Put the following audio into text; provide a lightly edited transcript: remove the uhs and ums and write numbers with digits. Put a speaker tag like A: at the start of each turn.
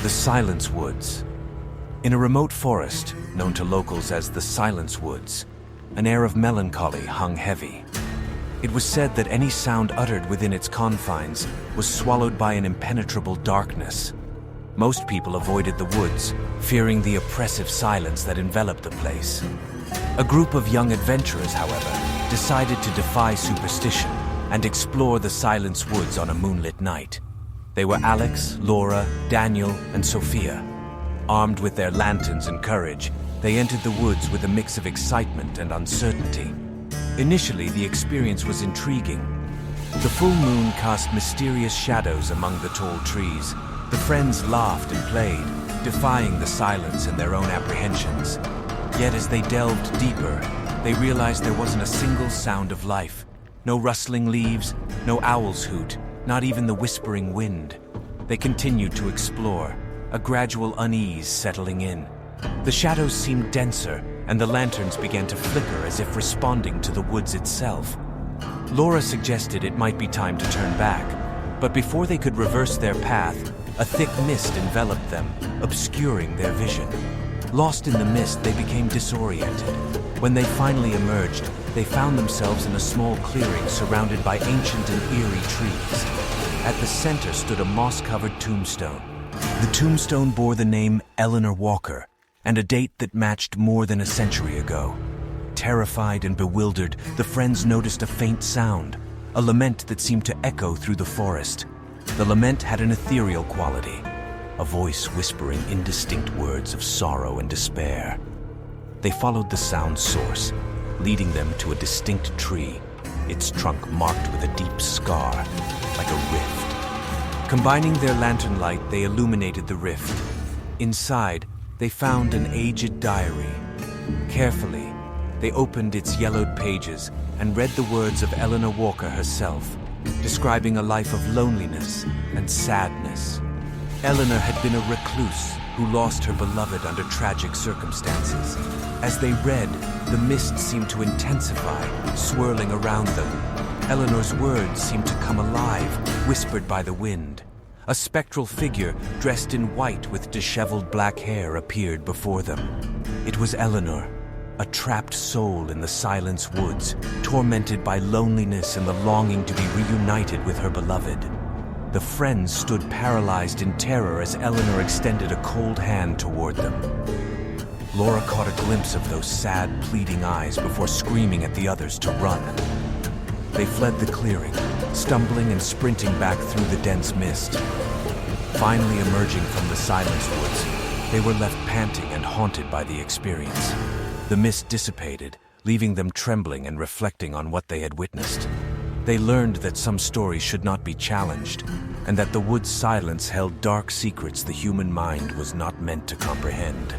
A: The Silence Woods. In a remote forest, known to locals as the Silence Woods, an air of melancholy hung heavy. It was said that any sound uttered within its confines was swallowed by an impenetrable darkness. Most people avoided the woods, fearing the oppressive silence that enveloped the place. A group of young adventurers, however, decided to defy superstition and explore the Silence Woods on a moonlit night. They were Alex, Laura, Daniel, and Sofia. Armed with their lanterns and courage, they entered the woods with a mix of excitement and uncertainty. Initially, the experience was intriguing. The full moon cast mysterious shadows among the tall trees. The friends laughed and played, defying the silence and their own apprehensions. Yet as they delved deeper, they realized there wasn't a single sound of life. No rustling leaves, no owl's hoot, not even the whispering wind. They continued to explore, a gradual unease settling in. The shadows seemed denser, and the lanterns began to flicker as if responding to the woods itself. Laura suggested it might be time to turn back, but before they could reverse their path, a thick mist enveloped them, obscuring their vision. Lost in the mist, they became disoriented. When they finally emerged, they found themselves in a small clearing surrounded by ancient and eerie trees. At the center stood a moss-covered tombstone. The tombstone bore the name Eleanor Walker, and a date that matched more than a century ago. Terrified and bewildered, the friends noticed a faint sound, a lament that seemed to echo through the forest. The lament had an ethereal quality, a voice whispering indistinct words of sorrow and despair. They followed the sound's source, leading them to a distinct tree, its trunk marked with a deep scar, like a rift. Combining their lantern light, they illuminated the rift. Inside, they found an aged diary. Carefully, they opened its yellowed pages and read the words of Eleanor Walker herself, describing a life of loneliness and sadness. Eleanor had been a recluse who lost her beloved under tragic circumstances. As they read, the mist seemed to intensify, swirling around them. Eleanor's words seemed to come alive, whispered by the wind. A spectral figure dressed in white with disheveled black hair appeared before them. It was Eleanor, a trapped soul in the Silence Woods, tormented by loneliness and the longing to be reunited with her beloved. The friends stood paralyzed in terror as Eleanor extended a cold hand toward them. Laura caught a glimpse of those sad, pleading eyes before screaming at the others to run. They fled the clearing, stumbling and sprinting back through the dense mist. Finally emerging from the Silence Woods, they were left panting and haunted by the experience. The mist dissipated, leaving them trembling and reflecting on what they had witnessed. They learned that some stories should not be challenged, and that the wood's silence held dark secrets the human mind was not meant to comprehend.